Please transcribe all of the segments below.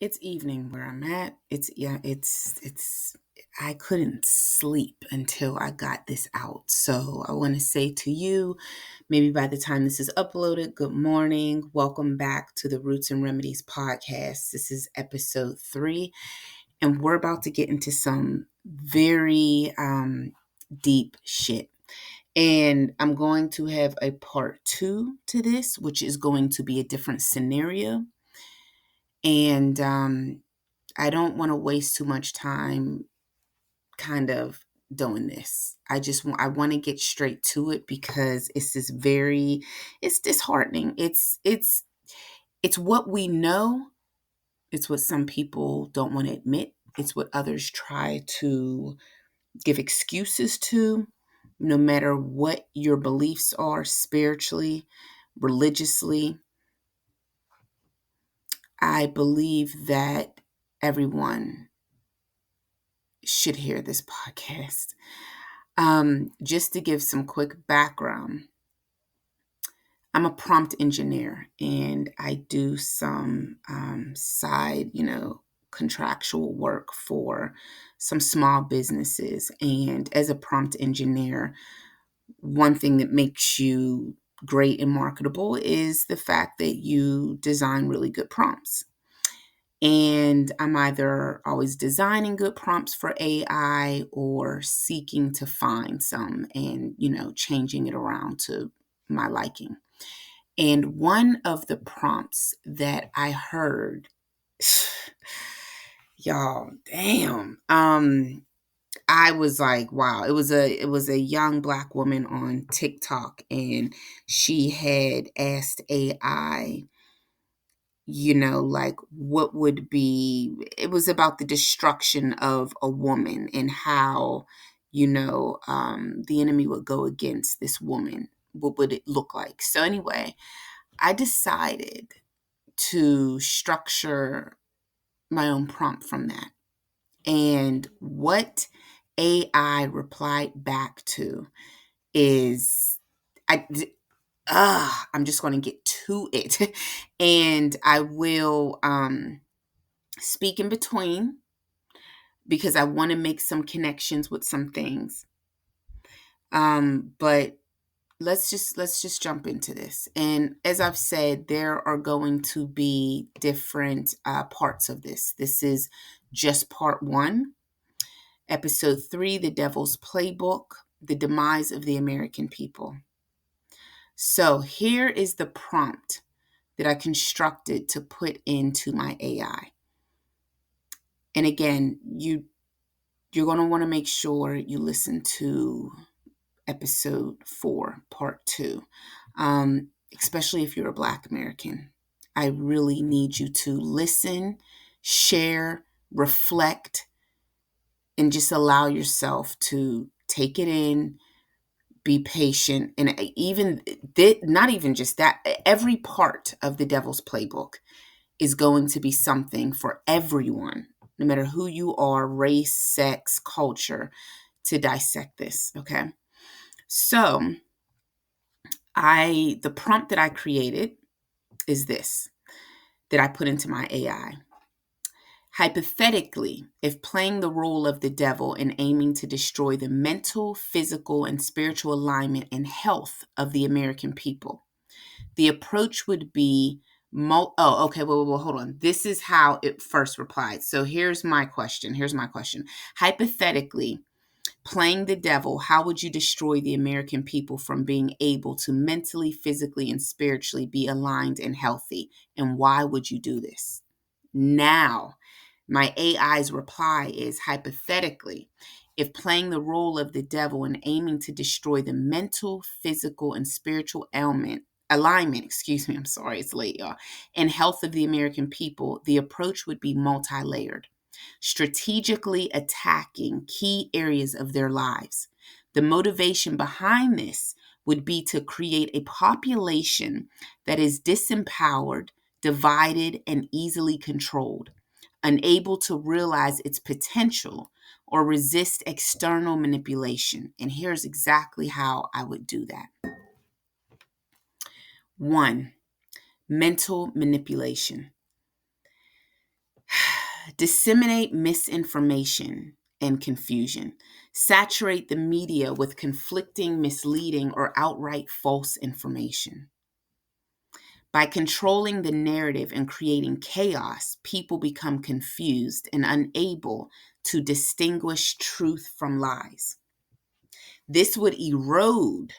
It's evening where I'm at. It's I couldn't sleep until I got this out. So I want to say to you, maybe by the time this is uploaded, good morning. Welcome back to the Roots and Remedies podcast. This is episode 3, and we're about to get into some very deep shit. And I'm going to have a part 2 to this, which is going to be a different scenario. And I don't want to waste too much time kind of doing this. I want to get straight to it because it's disheartening. It's what we know. It's what some people don't want to admit. It's what others try to give excuses to. No matter what your beliefs are spiritually, religiously, I believe that everyone should hear this podcast. Just to give some quick background, I'm a prompt engineer and I do some side, contractual work for some small businesses. And as a prompt engineer, one thing that makes you great and marketable is the fact that you design really good prompts. And I'm either always designing good prompts for AI or seeking to find some and, changing it around to my liking. And one of the prompts that I heard, y'all, damn. I was like, wow. It was a young Black woman on TikTok, and she had asked AI, like what would be, it was about the destruction of a woman and how, the enemy would go against this woman. What would it look like? So anyway, I decided to structure my own prompt from that. And what AI replied back to is, I, I'm just going to get to it. And I will speak in between because I want to make some connections with some things. But let's just jump into this. And as I've said, there are going to be different parts of this. This is just part 1, episode 3, The Devil's Playbook, The Demise of the American People. So here is the prompt that I constructed to put into my AI. And again, you're going to want to make sure you listen to episode 4, part 2, especially if you're a Black American. I really need you to listen, share, reflect, and just allow yourself to take it in, be patient. And even not even just that, every part of the Devil's Playbook is going to be something for everyone, no matter who you are, race, sex, culture, to dissect this. Okay. So the prompt that I created is this, that I put into my AI. Hypothetically, if playing the role of the devil and aiming to destroy the mental, physical, and spiritual alignment and health of the American people, the approach would be okay, well, hold on. This is how it first replied. So here's my question. Hypothetically, playing the devil, how would you destroy the American people from being able to mentally, physically, and spiritually be aligned and healthy? And why would you do this? Now, my AI's reply is, hypothetically, if playing the role of the devil and aiming to destroy the mental, physical, and spiritual alignment, I'm sorry, it's late, y'all, and health of the American people, the approach would be multi-layered, strategically attacking key areas of their lives. The motivation behind this would be to create a population that is disempowered, divided, and easily controlled, unable to realize its potential or resist external manipulation. And here's exactly how I would do that. 1, mental manipulation. Disseminate misinformation and confusion. Saturate the media with conflicting, misleading, or outright false information. By controlling the narrative and creating chaos, people become confused and unable to distinguish truth from lies. This would erode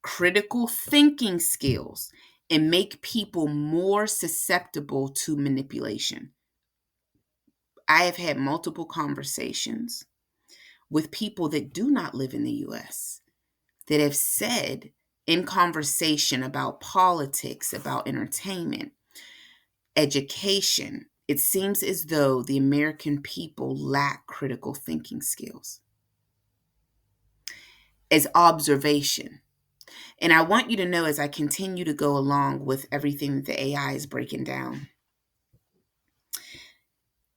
critical thinking skills and make people more susceptible to manipulation. I have had multiple conversations with people that do not live in the US that have said in conversation about politics, about entertainment, education, it seems as though the American people lack critical thinking skills as observation. And I want you to know as I continue to go along with everything that the AI is breaking down,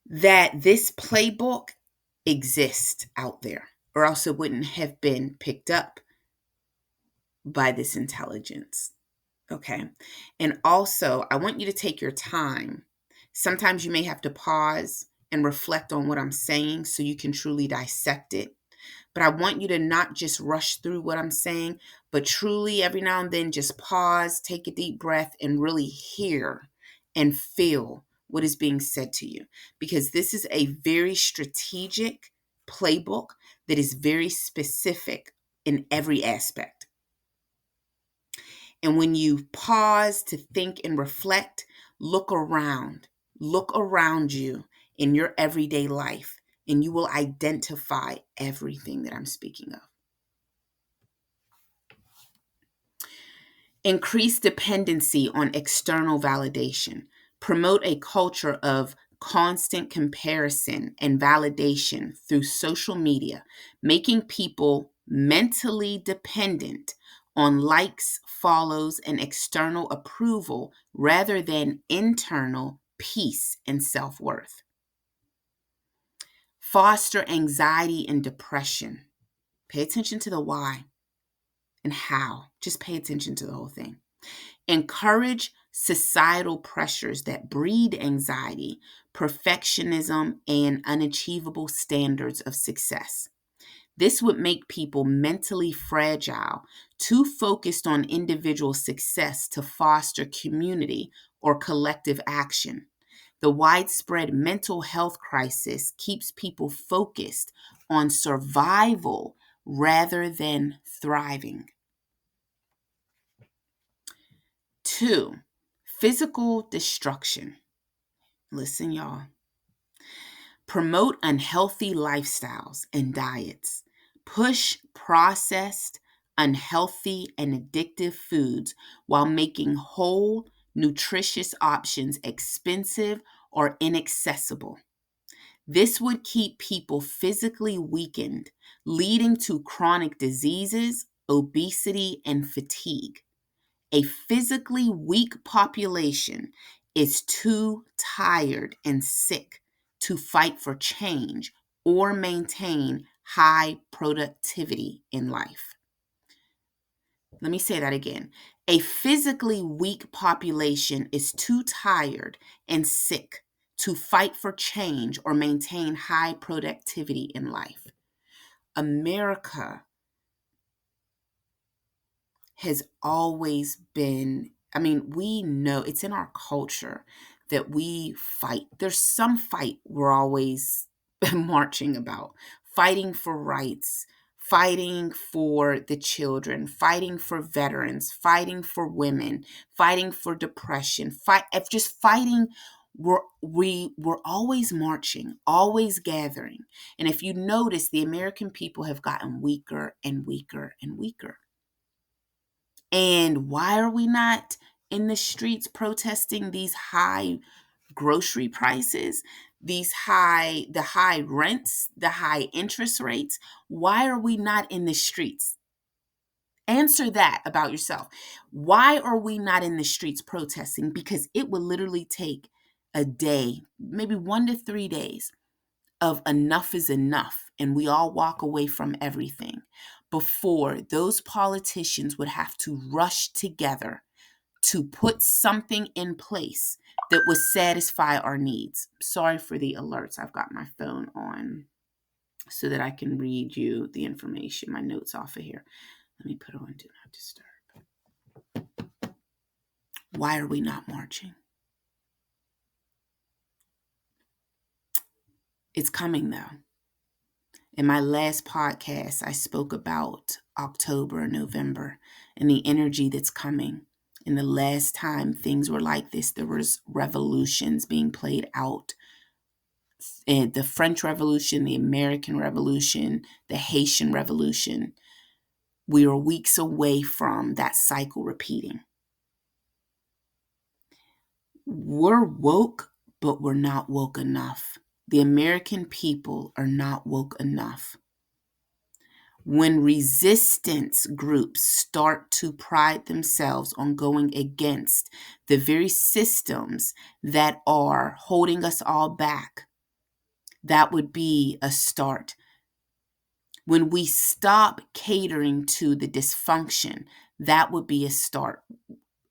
that this playbook exists out there, or else it wouldn't have been picked up by this intelligence. Okay. And also, I want you to take your time. Sometimes you may have to pause and reflect on what I'm saying so you can truly dissect it. But I want you to not just rush through what I'm saying, but truly every now and then just pause, take a deep breath, and really hear and feel what is being said to you. Because this is a very strategic playbook that is very specific in every aspect. And when you pause to think and reflect, look around you in your everyday life, and you will identify everything that I'm speaking of. Increase dependency on external validation. Promote a culture of constant comparison and validation through social media, making people mentally dependent on likes, follows, and external approval rather than internal peace and self-worth. Foster anxiety and depression. Pay attention to the why and how. Just pay attention to the whole thing. Encourage societal pressures that breed anxiety, perfectionism, and unachievable standards of success. This would make people mentally fragile, too focused on individual success to foster community or collective action. The widespread mental health crisis keeps people focused on survival rather than thriving. 2, physical destruction. Listen, y'all. Promote unhealthy lifestyles and diets. Push processed, unhealthy, and addictive foods while making whole, nutritious options expensive or inaccessible. This would keep people physically weakened, leading to chronic diseases, obesity, and fatigue. A physically weak population is too tired and sick to fight for change or maintain high productivity in life. Let me say that again. A physically weak population is too tired and sick to fight for change or maintain high productivity in life. America has always been, we know it's in our culture that we fight. There's some fight we're always marching about, fighting for rights, fighting for the children, fighting for veterans, fighting for women, fighting for depression, just fighting. We're always marching, always gathering. And if you notice, the American people have gotten weaker and weaker and weaker. And why are we not in the streets protesting these high grocery prices, the high rents, the high interest rates? Why are we not in the streets? Answer that about yourself. Why are we not in the streets protesting? Because it would literally take a day, maybe 1 to 3 days of enough is enough, and we all walk away from everything before those politicians would have to rush together to put something in place that would satisfy our needs. Sorry for the alerts. I've got my phone on so that I can read you the information, my notes off of here. Let me put on Do Not Disturb. Why are we not marching? It's coming though. In my last podcast, I spoke about October and November and the energy that's coming. And the last time things were like this, there was revolutions being played out. And the French Revolution, the American Revolution, the Haitian Revolution. We are weeks away from that cycle repeating. We're woke, but we're not woke enough. The American people are not woke enough. When resistance groups start to pride themselves on going against the very systems that are holding us all back, that would be a start. When we stop catering to the dysfunction, that would be a start.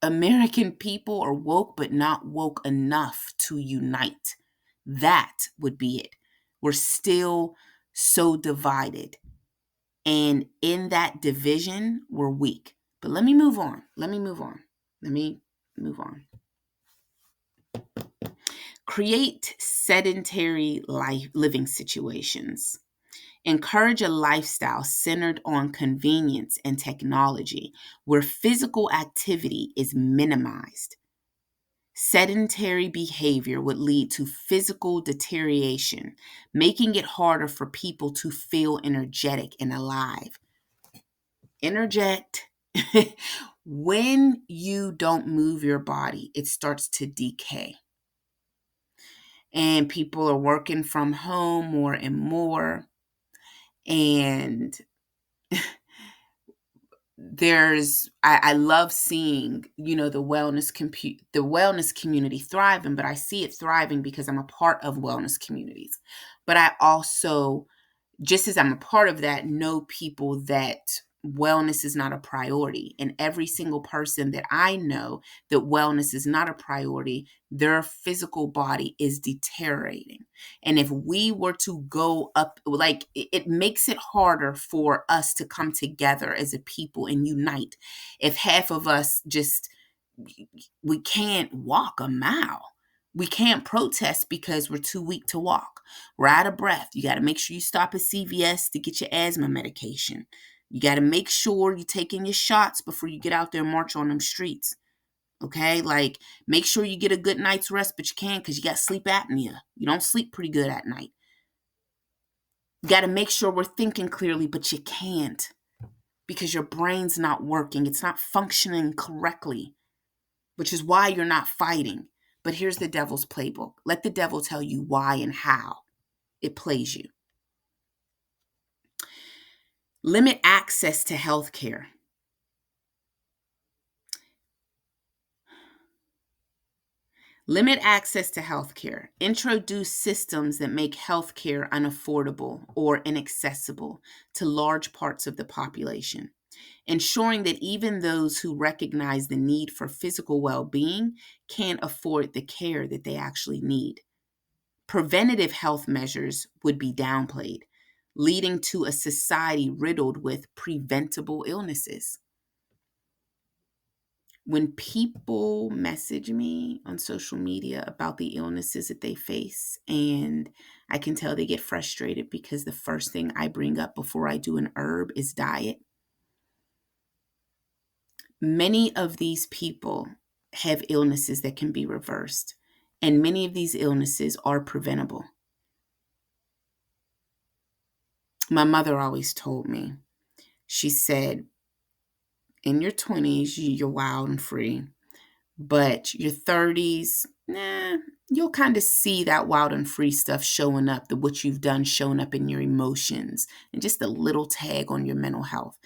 American people are woke, but not woke enough to unite. That would be it. We're still so divided. And in that division, we're weak. But let me move on. Create sedentary living situations. Encourage a lifestyle centered on convenience and technology where physical activity is minimized. Sedentary behavior would lead to physical deterioration, making it harder for people to feel energetic and alive. Interject. When you don't move your body, it starts to decay. And people are working from home more and more. And I love seeing, the wellness community thriving, but I see it thriving because I'm a part of wellness communities. But I also, just as I'm a part of that, know people that wellness is not a priority. And every single person that I know that wellness is not a priority, their physical body is deteriorating. And if we were to go up, it makes it harder for us to come together as a people and unite. If half of us we can't walk a mile. We can't protest because we're too weak to walk. We're out of breath. You got to make sure you stop at CVS to get your asthma medication. You got to make sure you're taking your shots before you get out there and march on them streets. Okay? Make sure you get a good night's rest, but you can't because you got sleep apnea. You don't sleep pretty good at night. You got to make sure we're thinking clearly, but you can't because your brain's not working. It's not functioning correctly, which is why you're not fighting. But here's the devil's playbook. Let the devil tell you why and how it plays you. Limit access to health care. Limit access to health care. Introduce systems that make health care unaffordable or inaccessible to large parts of the population, ensuring that even those who recognize the need for physical well-being can't afford the care that they actually need. Preventative health measures would be downplayed, leading to a society riddled with preventable illnesses. When people message me on social media about the illnesses that they face, and I can tell they get frustrated because the first thing I bring up before I do an herb is diet. Many of these people have illnesses that can be reversed, and many of these illnesses are preventable. My mother always told me, she said, in your 20s, you're wild and free, but your 30s, you'll kind of see that wild and free stuff showing up, what you've done showing up in your emotions, and just a little tag on your mental health.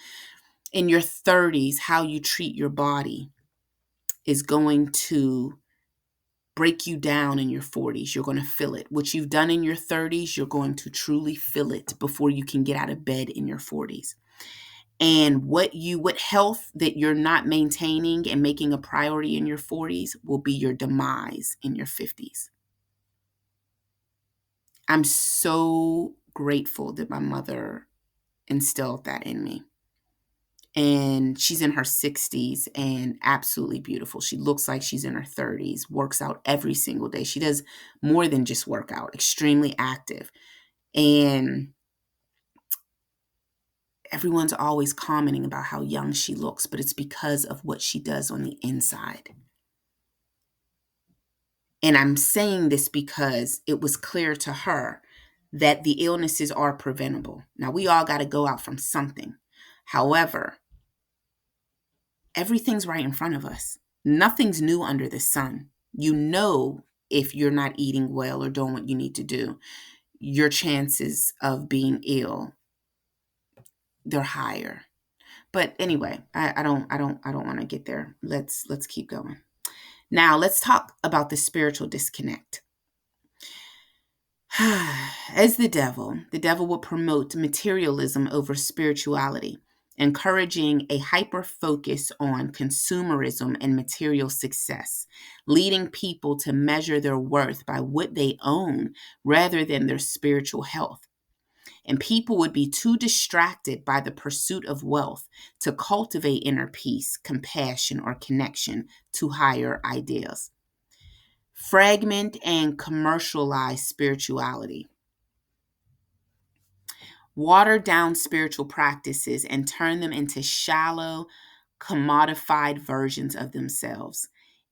In your 30s, how you treat your body is going to break you down in your 40s. You're going to feel it. What you've done in your 30s, you're going to truly feel it before you can get out of bed in your 40s. And what health that you're not maintaining and making a priority in your 40s will be your demise in your 50s. I'm so grateful that my mother instilled that in me. And she's in her 60s and absolutely beautiful. She looks like she's in her 30s, works out every single day. She does more than just work out, extremely active. And everyone's always commenting about how young she looks, but it's because of what she does on the inside. And I'm saying this because it was clear to her that the illnesses are preventable. Now, we all got to go out from something. However, everything's right in front of us. Nothing's new under the sun. You know, if you're not eating well or doing what you need to do, your chances of being ill, they're higher. But anyway, I don't want to get there. Let's keep going. Now, let's talk about the spiritual disconnect. As the devil will promote materialism over spirituality, encouraging a hyper focus on consumerism and material success, leading people to measure their worth by what they own rather than their spiritual health. And people would be too distracted by the pursuit of wealth to cultivate inner peace, compassion, or connection to higher ideas. Fragment and commercialize spirituality. Water down spiritual practices and turn them into shallow, commodified versions of themselves.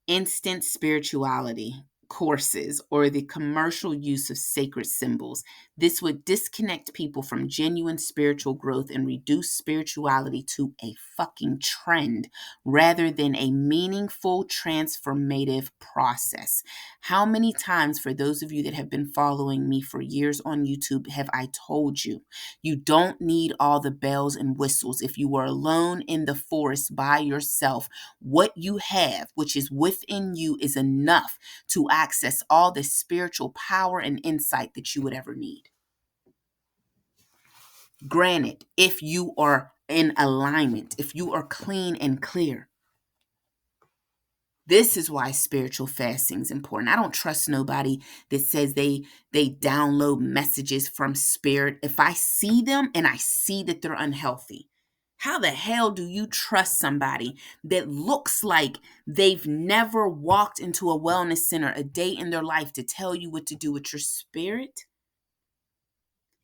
Instant spirituality courses or the commercial use of sacred symbols. This would disconnect people from genuine spiritual growth and reduce spirituality to a fucking trend rather than a meaningful transformative process. How many times, for those of you that have been following me for years on YouTube, have I told you, you don't need all the bells and whistles? If you were alone in the forest by yourself, what you have, which is within you, is enough to access all the spiritual power and insight that you would ever need. Granted, if you are in alignment, if you are clean and clear. This is why spiritual fasting is important. I don't trust nobody that says they download messages from spirit. If I see them and I see that they're unhealthy, how the hell do you trust somebody that looks like they've never walked into a wellness center a day in their life to tell you what to do with your spirit?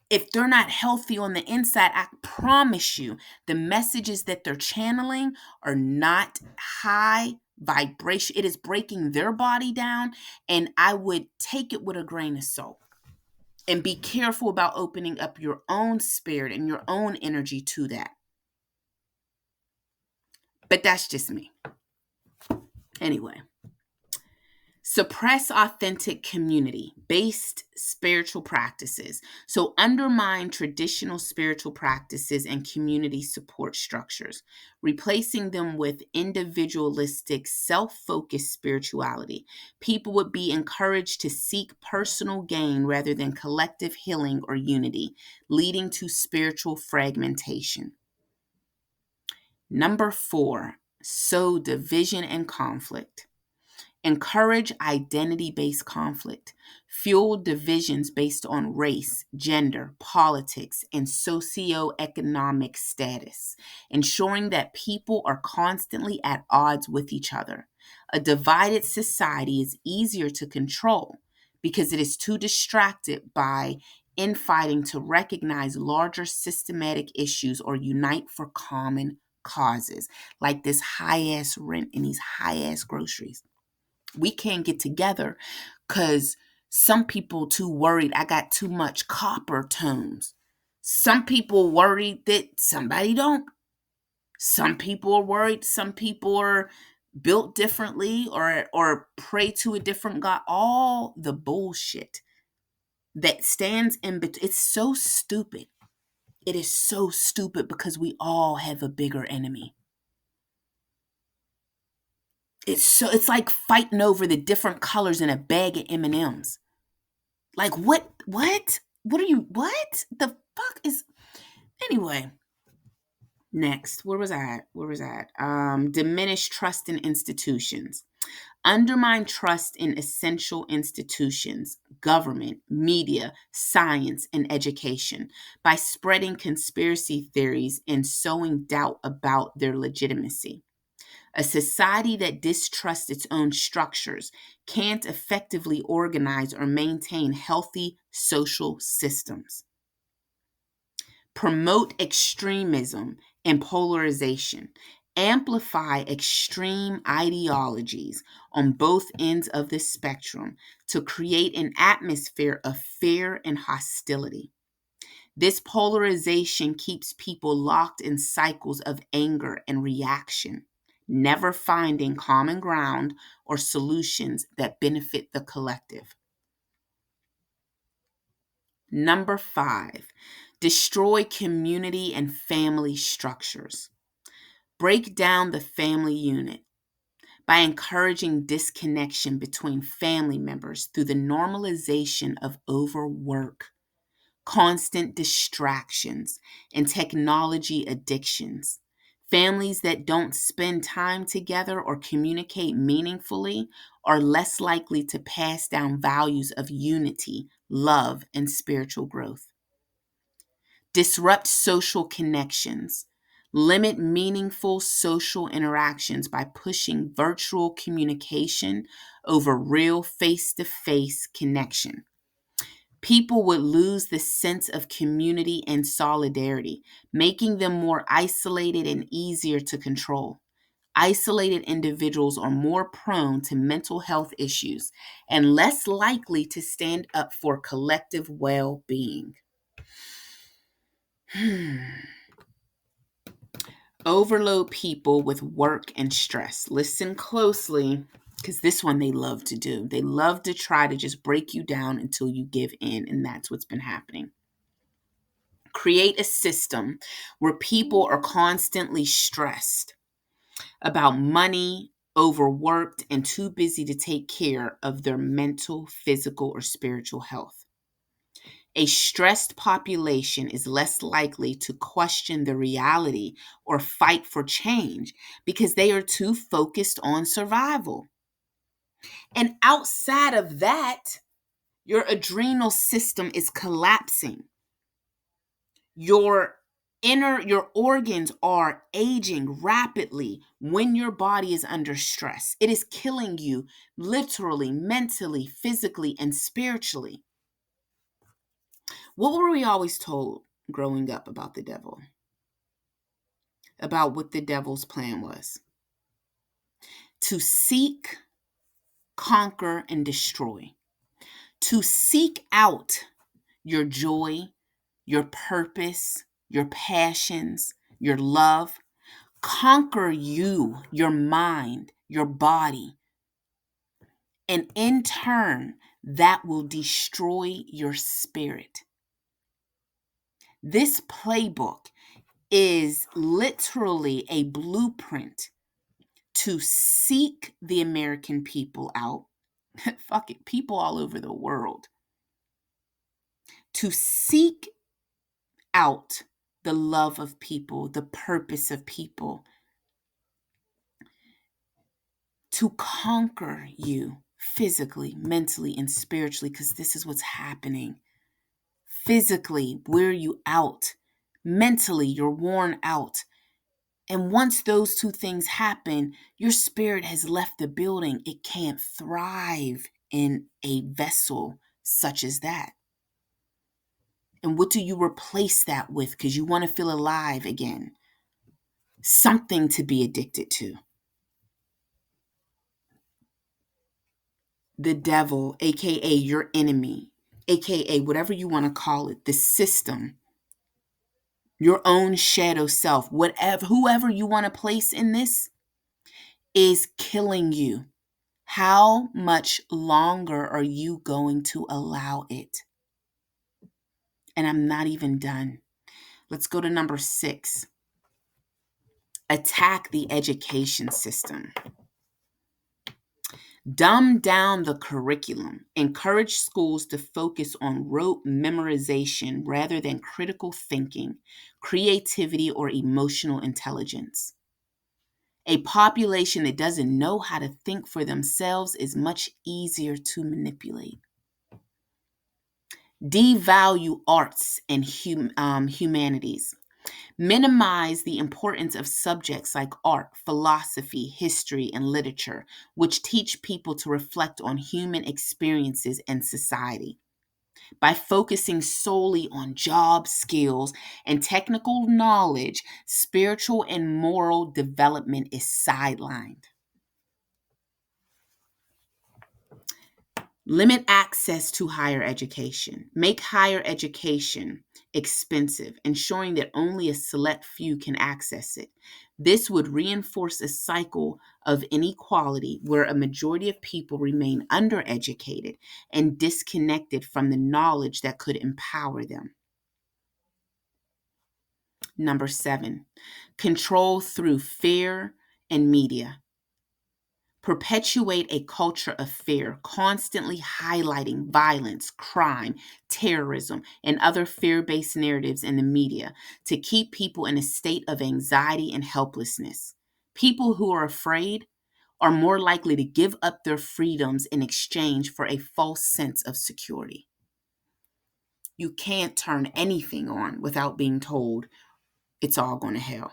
If they're not healthy on the inside, I promise you the messages that they're channeling are not high vibration. It is breaking their body down, and I would take it with a grain of salt. And be careful about opening up your own spirit and your own energy to that. But that's just me. Anyway. Suppress authentic community-based spiritual practices. So undermine traditional spiritual practices and community support structures, replacing them with individualistic, self-focused spirituality. People would be encouraged to seek personal gain rather than collective healing or unity, leading to spiritual fragmentation. Number 4, sow division and conflict. Encourage identity-based conflict. Fuel divisions based on race, gender, politics, and socioeconomic status, ensuring that people are constantly at odds with each other. A divided society is easier to control because it is too distracted by infighting to recognize larger systematic issues or unite for common causes, like this high-ass rent and these high-ass groceries. We can't get together because some people too worried I got too much copper tones. Some people worried that somebody don't. Some people are worried. Some people are built differently or pray to a different God. All the bullshit that stands in between. It's so stupid. It is so stupid because we all have a bigger enemy. It's like fighting over the different colors in a bag of M&Ms. Like what the fuck is, anyway. Next, where was I at? Diminish trust in institutions. Undermine trust in essential institutions, government, media, science, and education by spreading conspiracy theories and sowing doubt about their legitimacy. A society that distrusts its own structures can't effectively organize or maintain healthy social systems. Promote extremism and polarization. Amplify extreme ideologies on both ends of the spectrum to create an atmosphere of fear and hostility. This polarization keeps people locked in cycles of anger and reaction, never finding common ground or solutions that benefit the collective. Number 5, destroy community and family structures. Break down the family unit by encouraging disconnection between family members through the normalization of overwork, constant distractions, and technology addictions. Families that don't spend time together or communicate meaningfully are less likely to pass down values of unity, love, and spiritual growth. Disrupt social connections. Limit meaningful social interactions by pushing virtual communication over real face to face connection. People would lose the sense of community and solidarity, making them more isolated and easier to control. Isolated individuals are more prone to mental health issues and less likely to stand up for collective well being. Overload people with work and stress. Listen closely, because this one they love to do. They love to try to just break you down until you give in, and that's what's been happening. Create a system where people are constantly stressed about money, overworked, and too busy to take care of their mental, physical, or spiritual health. A stressed population is less likely to question the reality or fight for change because they are too focused on survival. And outside of that, your adrenal system is collapsing. Your organs are aging rapidly when your body is under stress. It is killing you literally, mentally, physically, and spiritually. What were we always told growing up about the devil? About what the devil's plan was? To seek, conquer, and destroy. To seek out your joy, your purpose, your passions, your love. Conquer you, your mind, your body. And in turn, that will destroy your spirit. This playbook is literally a blueprint to seek the American people out. Fuck it, people all over the world. To seek out the love of people, the purpose of people, to conquer you physically, mentally, and spiritually, because this is what's happening. Physically, wear you out. Mentally, you're worn out. And once those two things happen, your spirit has left the building. It can't thrive in a vessel such as that. And what do you replace that with? Because you want to feel alive again. Something to be addicted to. The devil, aka your enemy, aka whatever you want to call it, the system, your own shadow self, whatever, whoever you want to place in this, is killing you. How much longer are you going to allow it? And I'm not even done. Let's go to number 6. Attack the education system. Dumb down the curriculum. Encourage schools to focus on rote memorization rather than critical thinking, creativity, or emotional intelligence. A population that doesn't know how to think for themselves is much easier to manipulate. Devalue arts and humanities. Minimize the importance of subjects like art, philosophy, history, and literature, which teach people to reflect on human experiences and society. By focusing solely on job skills and technical knowledge, spiritual and moral development is sidelined. Limit access to higher education. Make higher education expensive, ensuring that only a select few can access it. This would reinforce a cycle of inequality where a majority of people remain undereducated and disconnected from the knowledge that could empower them. Number 7, control through fear and media. Perpetuate a culture of fear, constantly highlighting violence, crime, terrorism, and other fear based narratives in the media to keep people in a state of anxiety and helplessness. People who are afraid are more likely to give up their freedoms in exchange for a false sense of security. You can't turn anything on without being told it's all going to hell.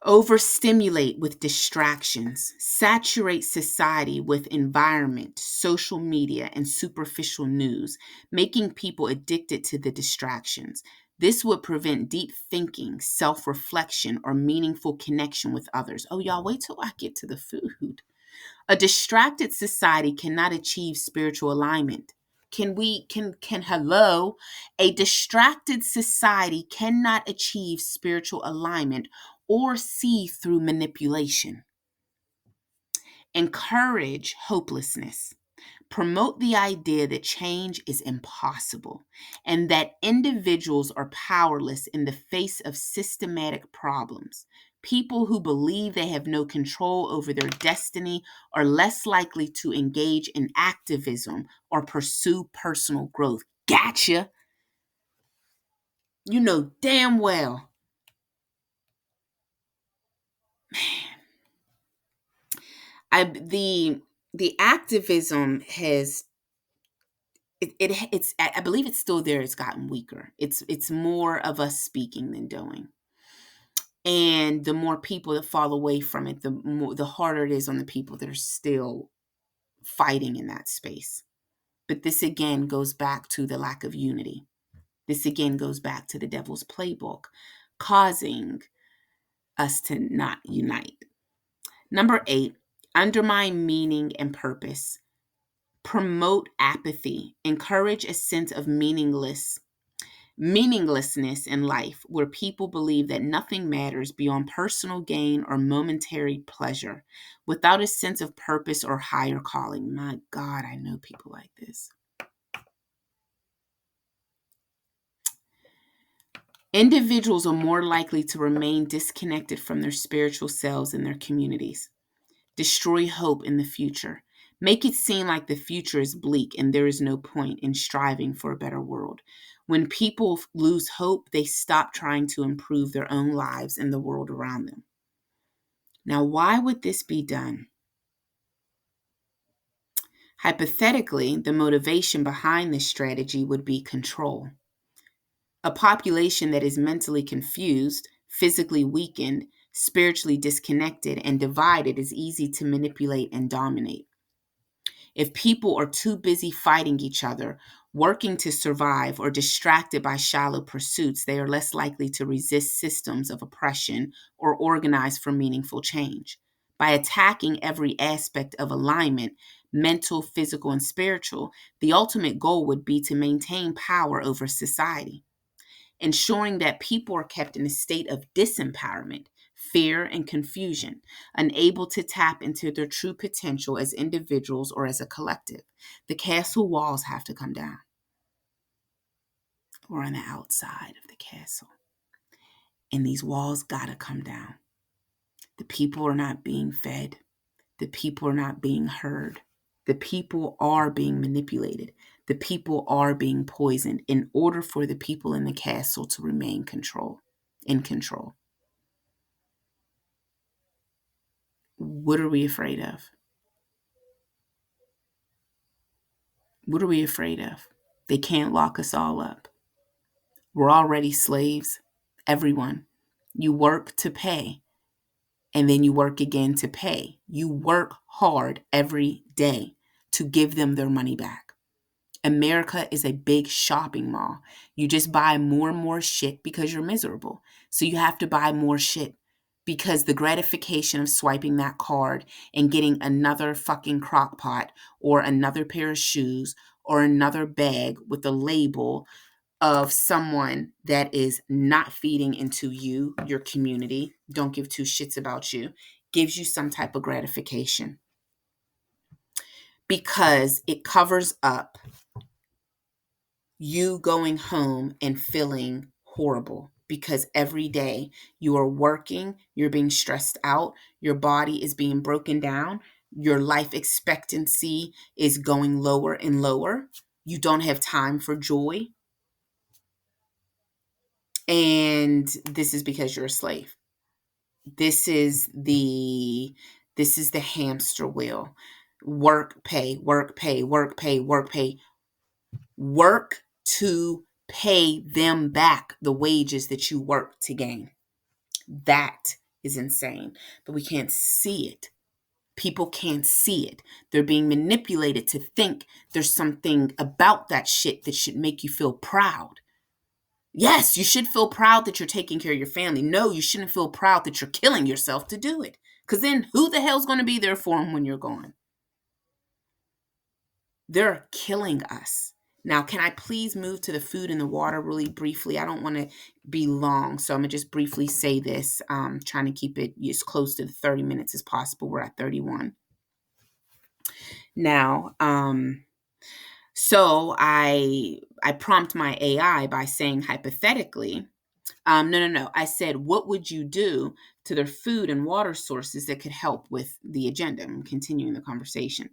Overstimulate with distractions, saturate society with environment, social media, and superficial news, making people addicted to the distractions. This would prevent deep thinking, self reflection, or meaningful connection with others. Oh, y'all, wait till I get to the food. A distracted society cannot achieve spiritual alignment. Hello? A distracted society cannot achieve spiritual alignment or see through manipulation. Encourage hopelessness. Promote the idea that change is impossible and that individuals are powerless in the face of systematic problems. People who believe they have no control over their destiny are less likely to engage in activism or pursue personal growth. Gotcha. You know damn well. The activism has it's I believe it's still there. It's gotten weaker. It's more of us speaking than doing. And the more people that fall away from it, the harder it is on the people that are still fighting in that space. But this again goes back to the lack of unity. This again goes back to the devil's playbook, causing us to not unite. Number 8, undermine meaning and purpose. Promote apathy. Encourage a sense of meaninglessness in life where people believe that nothing matters beyond personal gain or momentary pleasure without a sense of purpose or higher calling. My God, I know people like this. Individuals are more likely to remain disconnected from their spiritual selves and their communities. Destroy hope in the future. Make it seem like the future is bleak and there is no point in striving for a better world. When people lose hope, they stop trying to improve their own lives and the world around them. Now, why would this be done? Hypothetically, the motivation behind this strategy would be control. A population that is mentally confused, physically weakened, spiritually disconnected, and divided is easy to manipulate and dominate. If people are too busy fighting each other, working to survive, or distracted by shallow pursuits, they are less likely to resist systems of oppression or organize for meaningful change. By attacking every aspect of alignment, mental, physical, and spiritual, the ultimate goal would be to maintain power over society, ensuring that people are kept in a state of disempowerment, fear, and confusion, unable to tap into their true potential as individuals or as a collective. The castle walls have to come down. We're on the outside of the castle, and these walls gotta come down. The people are not being fed. The people are not being heard. The people are being manipulated. The people are being poisoned in order for the people in the castle to remain in control. What are we afraid of? What are we afraid of? They can't lock us all up. We're already slaves. Everyone. You work to pay, and then you work again to pay. You work hard every day to give them their money back. America is a big shopping mall. You just buy more and more shit because you're miserable. So you have to buy more shit because the gratification of swiping that card and getting another fucking crock pot or another pair of shoes or another bag with a label of someone that is not feeding into you, your community, don't give two shits about you, gives you some type of gratification because it covers up you going home and feeling horrible because every day you are working, you're being stressed out, your body is being broken down, your life expectancy is going lower and lower. You don't have time for joy. And this is because you're a slave. This is the hamster wheel. Work, pay, work, pay, work, pay, work, pay. Work to pay them back the wages that you work to gain. That is insane. But we can't see it. People can't see it. They're being manipulated to think there's something about that shit that should make you feel proud. Yes, you should feel proud that you're taking care of your family. No, you shouldn't feel proud that you're killing yourself to do it. Because then who the hell's going to be there for them when you're gone? They're killing us. Now, can I please move to the food and the water really briefly? I don't want to be long, so I'm going to just briefly say this, trying to keep it as close to the 30 minutes as possible. We're at 31. Now, so I prompt my AI by saying hypothetically, no. I said, what would you do to their food and water sources that could help with the agenda? I'm continuing the conversation.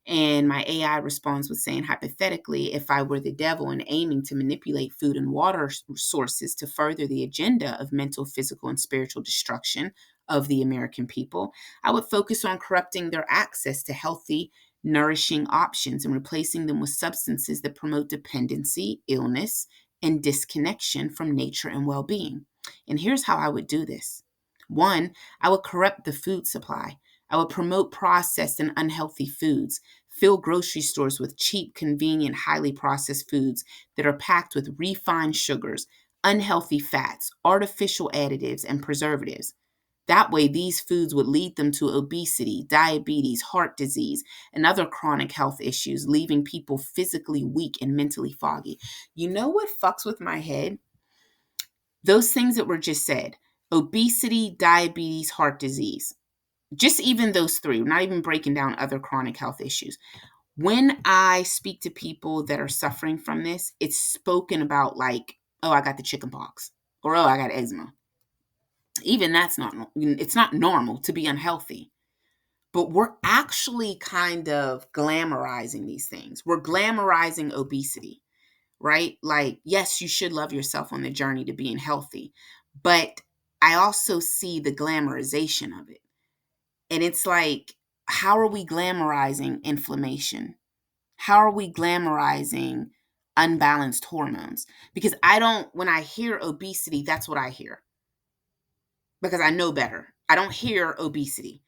And my AI responds with saying, hypothetically, if I were the devil and aiming to manipulate food and water sources to further the agenda of mental, physical, and spiritual destruction of the American people, I would focus on corrupting their access to healthy, nourishing options and replacing them with substances that promote dependency, illness, and disconnection from nature and well-being. And here's how I would do this. One, I would corrupt the food supply. I would promote processed and unhealthy foods, fill grocery stores with cheap, convenient, highly processed foods that are packed with refined sugars, unhealthy fats, artificial additives, and preservatives. That way, these foods would lead them to obesity, diabetes, heart disease, and other chronic health issues, leaving people physically weak and mentally foggy. You know what fucks with my head? Those things that were just said: obesity, diabetes, heart disease. Just even those three, not even breaking down other chronic health issues. When I speak to people that are suffering from this, it's spoken about like, oh, I got the chicken pox, or oh, I got eczema. Even it's not normal to be unhealthy. But we're actually kind of glamorizing these things. We're glamorizing obesity, right? Like, yes, you should love yourself on the journey to being healthy. But I also see the glamorization of it. And it's like, how are we glamorizing inflammation? How are we glamorizing unbalanced hormones? Because when I hear obesity, that's what I hear. Because I know better. I don't hear obesity.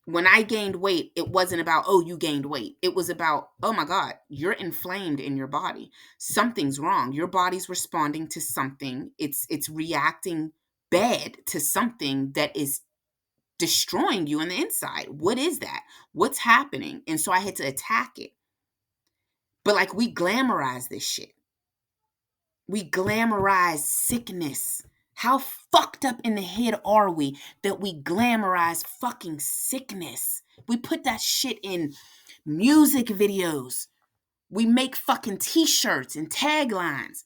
When I gained weight, it wasn't about, oh, you gained weight. It was about, oh my God, you're inflamed in your body. Something's wrong. Your body's responding to something. It's reacting bad to something that is destroying you on the inside. What is that? What's happening? And so I had to attack it. But like, we glamorize this shit. We glamorize sickness. How fucked up in the head are we that we glamorize fucking sickness? We put that shit in music videos. We make fucking t-shirts and taglines.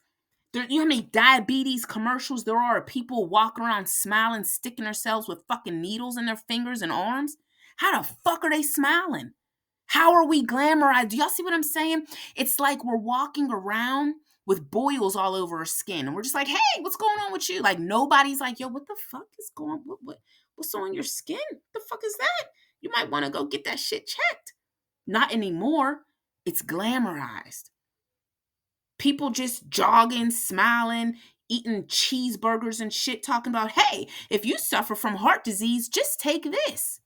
You know how many diabetes commercials there are of people walking around smiling, sticking themselves with fucking needles in their fingers and arms? How the fuck are they smiling? How are we glamorized? Do y'all see what I'm saying? It's like we're walking around with boils all over our skin, and we're just like, "Hey, what's going on with you?" Like nobody's like, "Yo, what the fuck is going? What's on your skin? What the fuck is that? You might want to go get that shit checked." Not anymore. It's glamorized. People just jogging, smiling, eating cheeseburgers and shit, talking about, "Hey, if you suffer from heart disease, just take this."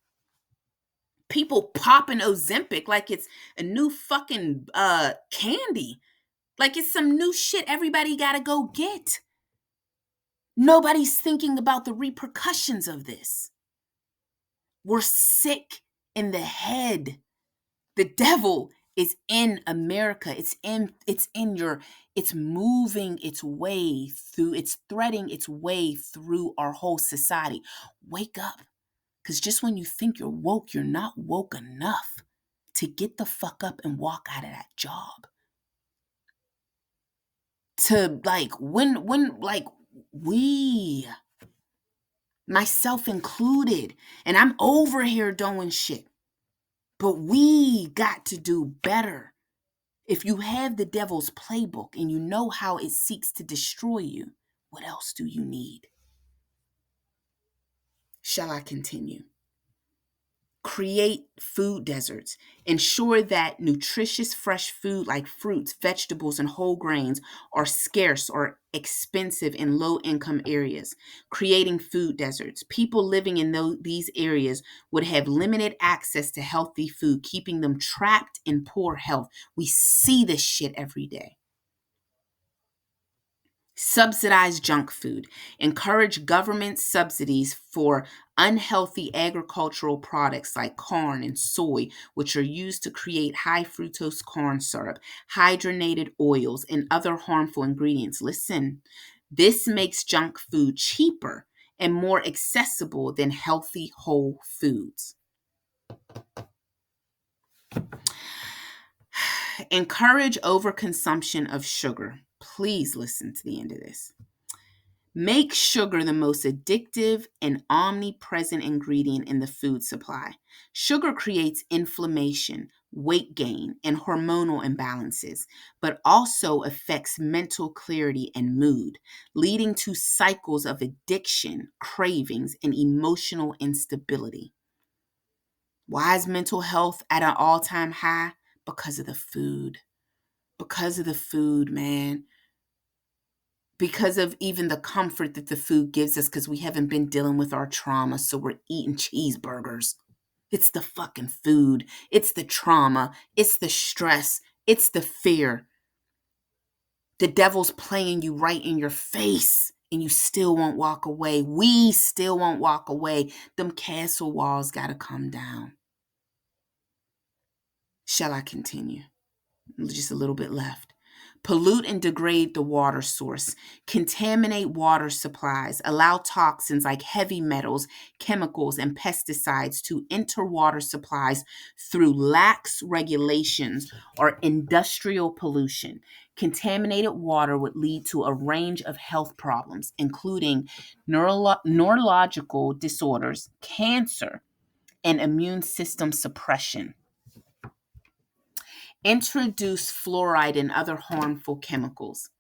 People popping Ozempic like it's a new fucking candy. Like it's some new shit everybody gotta go get. Nobody's thinking about the repercussions of this. We're sick in the head. The devil is in America. It's moving its way through, it's threading its way through our whole society. Wake up. Because just when you think you're woke, you're not woke enough to get the fuck up and walk out of that job. To like, like, we, myself included, and I'm over here doing shit, but we got to do better. If you have the devil's playbook and you know how it seeks to destroy you, what else do you need? Shall I continue? Create food deserts. Ensure that nutritious fresh food like fruits, vegetables, and whole grains are scarce or expensive in low income areas. Creating food deserts. People living in these areas would have limited access to healthy food, keeping them trapped in poor health. We see this shit every day. Subsidize junk food. Encourage government subsidies for unhealthy agricultural products like corn and soy, which are used to create high fructose corn syrup, hydrogenated oils, and other harmful ingredients. Listen, this makes junk food cheaper and more accessible than healthy whole foods. Encourage overconsumption of sugar. Please listen to the end of this. Make sugar the most addictive and omnipresent ingredient in the food supply. Sugar creates inflammation, weight gain, and hormonal imbalances, but also affects mental clarity and mood, leading to cycles of addiction, cravings, and emotional instability. Why is mental health at an all time high? Because of the food. Because of the food, man. Because of even the comfort that the food gives us, because we haven't been dealing with our trauma, so we're eating cheeseburgers. It's the fucking food. It's the trauma. It's the stress. It's the fear. The devil's playing you right in your face, and you still won't walk away. We still won't walk away. Them castle walls got to come down. Shall I continue? Just a little bit left. Pollute and degrade the water source, contaminate water supplies, allow toxins like heavy metals, chemicals, and pesticides to enter water supplies through lax regulations or industrial pollution. Contaminated water would lead to a range of health problems, including neurological disorders, cancer, and immune system suppression. Introduce fluoride and other harmful chemicals.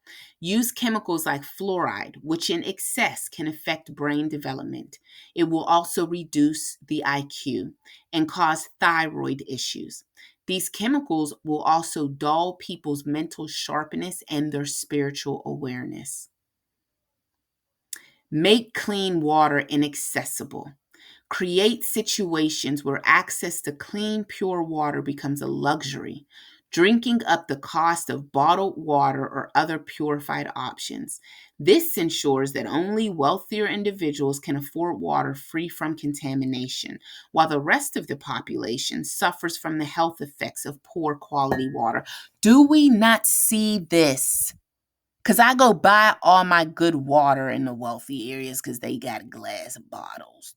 Use chemicals like fluoride, which in excess can affect brain development. It will also reduce the IQ and cause thyroid issues. These chemicals will also dull people's mental sharpness and their spiritual awareness. Make clean water inaccessible. Create situations where access to clean, pure water becomes a luxury, drinking up the cost of bottled water or other purified options. This ensures that only wealthier individuals can afford water free from contamination, while the rest of the population suffers from the health effects of poor quality water. Do we not see this? Because I go buy all my good water in the wealthy areas because they got glass bottles.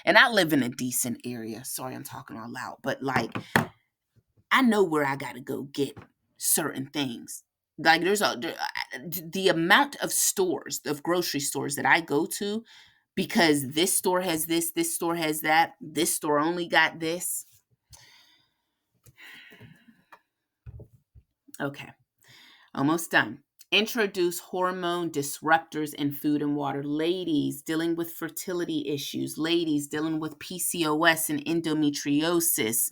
And I live in a decent area. Sorry, I'm talking all loud. But like, I know where I got to go get certain things. Like, the amount of stores, of grocery stores that I go to, because this store has this store has that, this store only got this. Okay, almost done. Introduce hormone disruptors in food and water. Ladies dealing with fertility issues, ladies dealing with PCOS and endometriosis,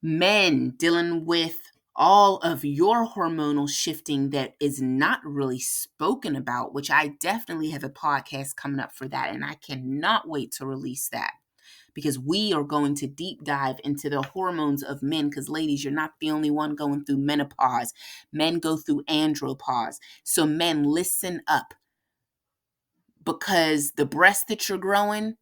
men dealing with all of your hormonal shifting that is not really spoken about, which I definitely have a podcast coming up for that, and I cannot wait to release that, because we are going to deep dive into the hormones of men, because ladies, you're not the only one going through menopause. Men go through andropause. So men, listen up, because the breasts that you're growing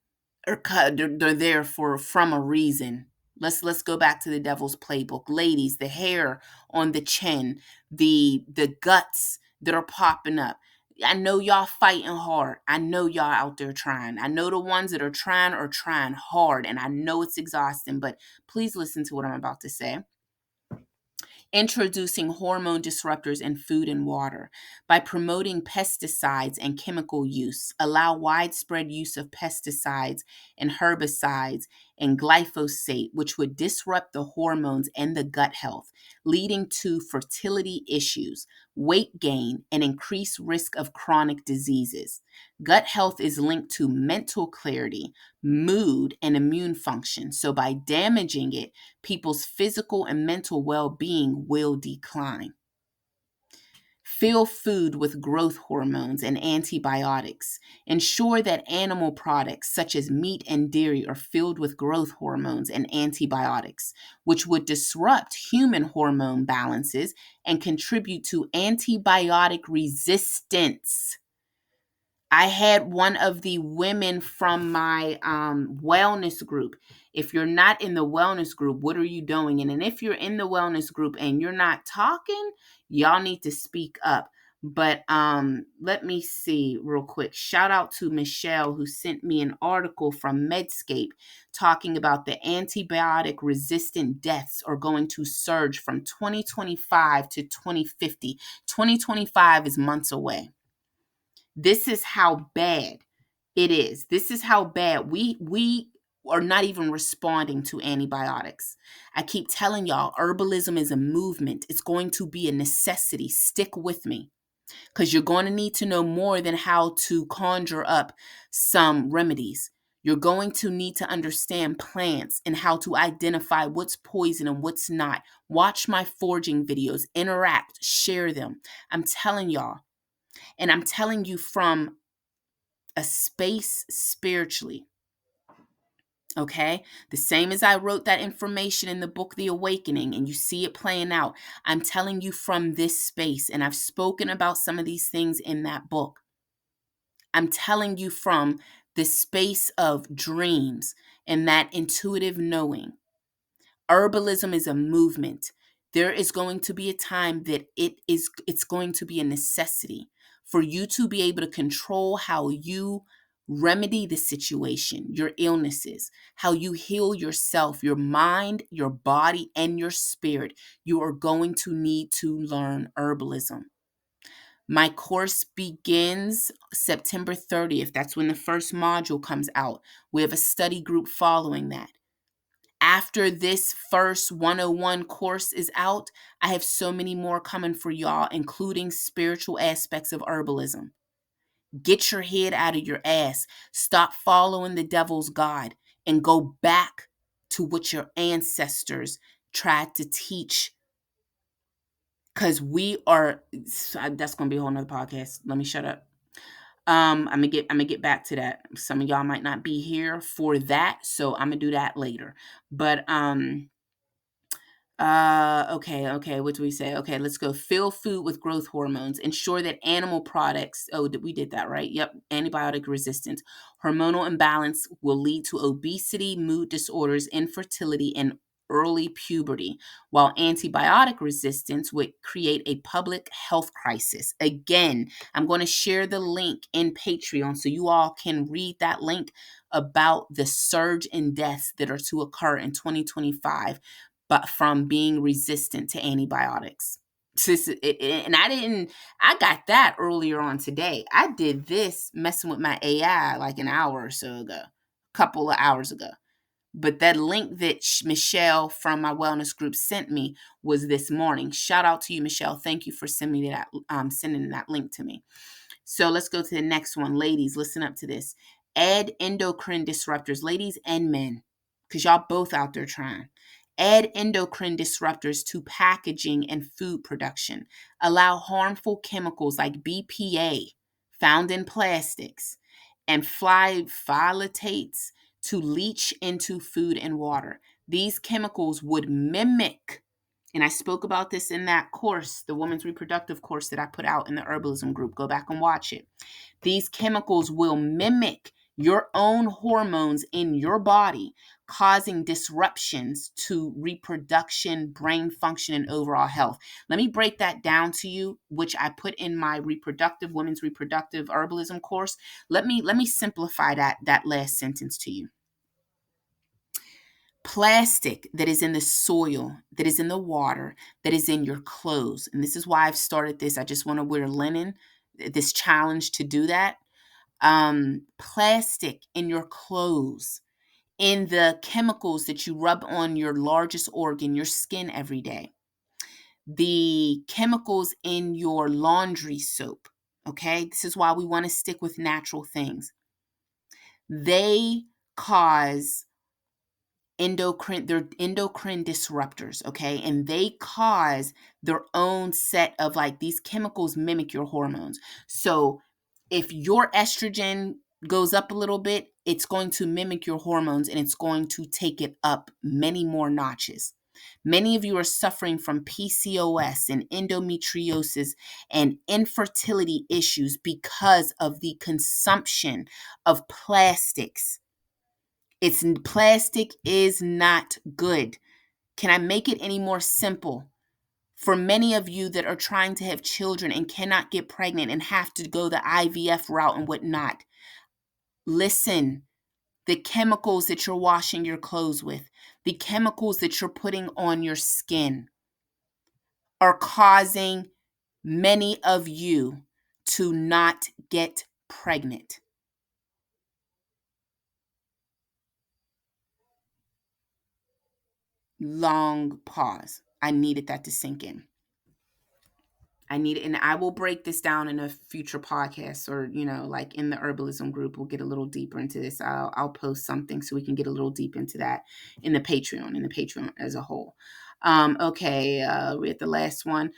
are they're there from a reason. Let's go back to the devil's playbook. Ladies, the hair on the chin, the guts that are popping up. I know y'all fighting hard. I know y'all out there trying. I know the ones that are trying hard, and I know it's exhausting, but please listen to what I'm about to say. Introducing hormone disruptors in food and water. By promoting pesticides and chemical use, allow widespread use of pesticides and herbicides and glyphosate, which would disrupt the hormones and the gut health, leading to fertility issues, weight gain, and increased risk of chronic diseases. Gut health is linked to mental clarity, mood, and immune function. So by damaging it, people's physical and mental well-being will decline. Fill food with growth hormones and antibiotics. Ensure that animal products such as meat and dairy are filled with growth hormones and antibiotics, which would disrupt human hormone balances and contribute to antibiotic resistance. I had one of the women from my wellness group. If you're not in the wellness group, what are you doing? And if you're in the wellness group and you're not talking, y'all need to speak up. But let me see real quick. Shout out to Michelle, who sent me an article from Medscape talking about the antibiotic resistant deaths are going to surge from 2025 to 2050. 2025 is months away. This is how bad it is. This is how bad we are not even responding to antibiotics. I keep telling y'all, herbalism is a movement. It's going to be a necessity. Stick with me, because you're going to need to know more than how to conjure up some remedies. You're going to need to understand plants and how to identify what's poison and what's not. Watch my foraging videos, interact, share them. I'm telling y'all. And I'm telling you from a space spiritually, okay? The same as I wrote that information in the book, The Awakening, and you see it playing out. I'm telling you from this space, and I've spoken about some of these things in that book. I'm telling you from the space of dreams and that intuitive knowing. Herbalism is a movement. There is going to be a time that it's going to be a necessity for you to be able to control how you remedy the situation, your illnesses, how you heal yourself, your mind, your body, and your spirit. You are going to need to learn herbalism. My course begins September 30th. That's when the first module comes out. We have a study group following that. After this first 101 course is out, I have so many more coming for y'all, including spiritual aspects of herbalism. Get your head out of your ass. Stop following the devil's God and go back to what your ancestors tried to teach. Because that's going to be a whole nother podcast. Let me shut up. I'm gonna get back to that. Some of y'all might not be here for that, so I'm gonna do that later. But okay. What do we say? Okay, let's go. Fill food with growth hormones. Ensure that animal products, we did that, right? Yep. Antibiotic resistance. Hormonal imbalance will lead to obesity, mood disorders, infertility, and early puberty, while antibiotic resistance would create a public health crisis. Again, I'm going to share the link in Patreon so you all can read that link about the surge in deaths that are to occur in 2025, but from being resistant to antibiotics. And I got that earlier on today. I did this messing with my AI like an hour or so ago, couple of hours ago. But that link that Michelle from my wellness group sent me was this morning. Shout out to you, Michelle. Thank you for sending that link to me. So let's go to the next one. Ladies, listen up to this. Add endocrine disruptors, ladies and men, because y'all both out there trying. Add endocrine disruptors to packaging and food production. Allow harmful chemicals like BPA found in plastics and phthalates to leach into food and water. These chemicals would mimic, and I spoke about this in that course, the women's reproductive course that I put out in the herbalism group. Go back and watch it. These chemicals will mimic your own hormones in your body, causing disruptions to reproduction, brain function, and overall health. Let me break that down to you, which I put in my women's reproductive herbalism course. Let me simplify that last sentence to you. Plastic that is in the soil, that is in the water, that is in your clothes. And this is why I've started this. I just want to wear linen, this challenge to do that. Plastic in your clothes, in the chemicals that you rub on your largest organ, your skin every day, the chemicals in your laundry soap. Okay, this is why we want to stick with natural things. They cause they're endocrine disruptors, okay? And they cause their own set of, like, these chemicals mimic your hormones. So if your estrogen goes up a little bit, it's going to mimic your hormones and it's going to take it up many more notches. Many of you are suffering from PCOS and endometriosis and infertility issues because of the consumption of plastics. Plastic is not good. Can I make it any more simple? For many of you that are trying to have children and cannot get pregnant and have to go the IVF route and whatnot, listen, the chemicals that you're washing your clothes with, the chemicals that you're putting on your skin are causing many of you to not get pregnant. Long pause. I needed that to sink in. And I will break this down in a future podcast, or, like in the herbalism group, we'll get a little deeper into this. I'll post something so we can get a little deep into that in the Patreon as a whole. Okay, we're at the last one.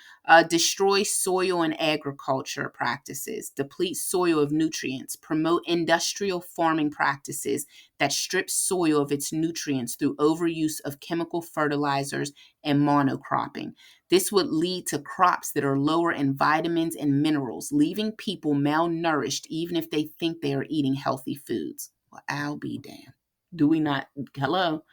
Destroy soil and agriculture practices, deplete soil of nutrients, promote industrial farming practices that strip soil of its nutrients through overuse of chemical fertilizers and monocropping. This would lead to crops that are lower in vitamins and minerals, leaving people malnourished even if they think they are eating healthy foods. Well, I'll be damned. Do we not? Hello?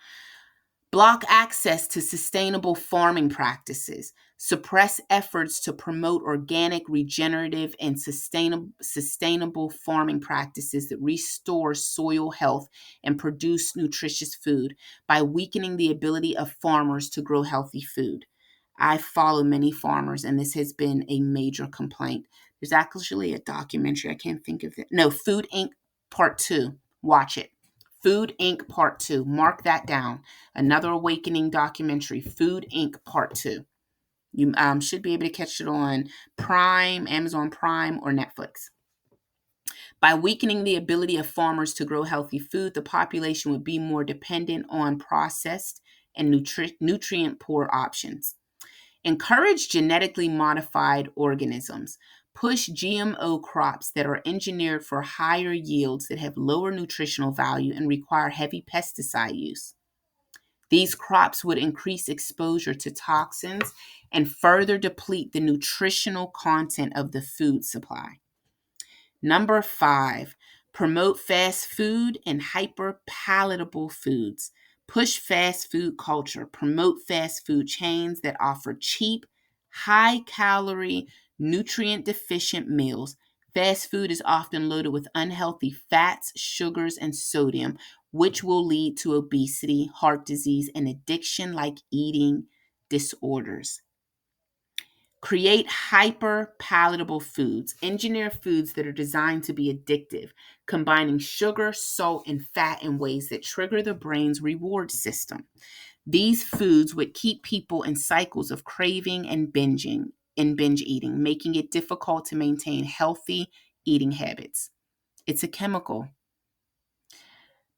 Block access to sustainable farming practices. Suppress efforts to promote organic, regenerative, and sustainable farming practices that restore soil health and produce nutritious food by weakening the ability of farmers to grow healthy food. I follow many farmers, and this has been a major complaint. There's actually a documentary. I can't think of it. No, Food Inc. Part 2. Watch it. Food Inc. Part 2. Mark that down. Another awakening documentary. Food Inc. Part 2. You should be able to catch it on Prime, Amazon Prime, or Netflix. By weakening the ability of farmers to grow healthy food, the population would be more dependent on processed and nutrient-poor options. Encourage genetically modified organisms. Push GMO crops that are engineered for higher yields that have lower nutritional value and require heavy pesticide use. These crops would increase exposure to toxins and further deplete the nutritional content of the food supply. Number 5, promote fast food and hyper-palatable foods. Push fast food culture. Promote fast food chains that offer cheap, high-calorie, nutrient-deficient meals. Fast food is often loaded with unhealthy fats, sugars, and sodium, which will lead to obesity, heart disease, and addiction like eating disorders. Create hyper palatable foods. Engineer foods that are designed to be addictive, combining sugar, salt, and fat in ways that trigger the brain's reward system. These foods would keep people in cycles of craving and binge eating, making it difficult to maintain healthy eating habits. It's a chemical.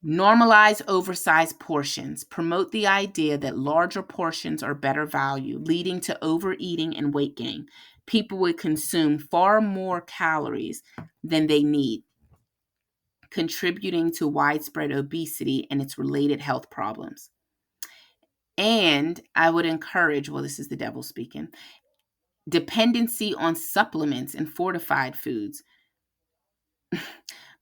Normalize oversized portions. Promote the idea that larger portions are better value, leading to overeating and weight gain. People would consume far more calories than they need, contributing to widespread obesity and its related health problems. And I would encourage, well, this is the devil speaking, dependency on supplements and fortified foods.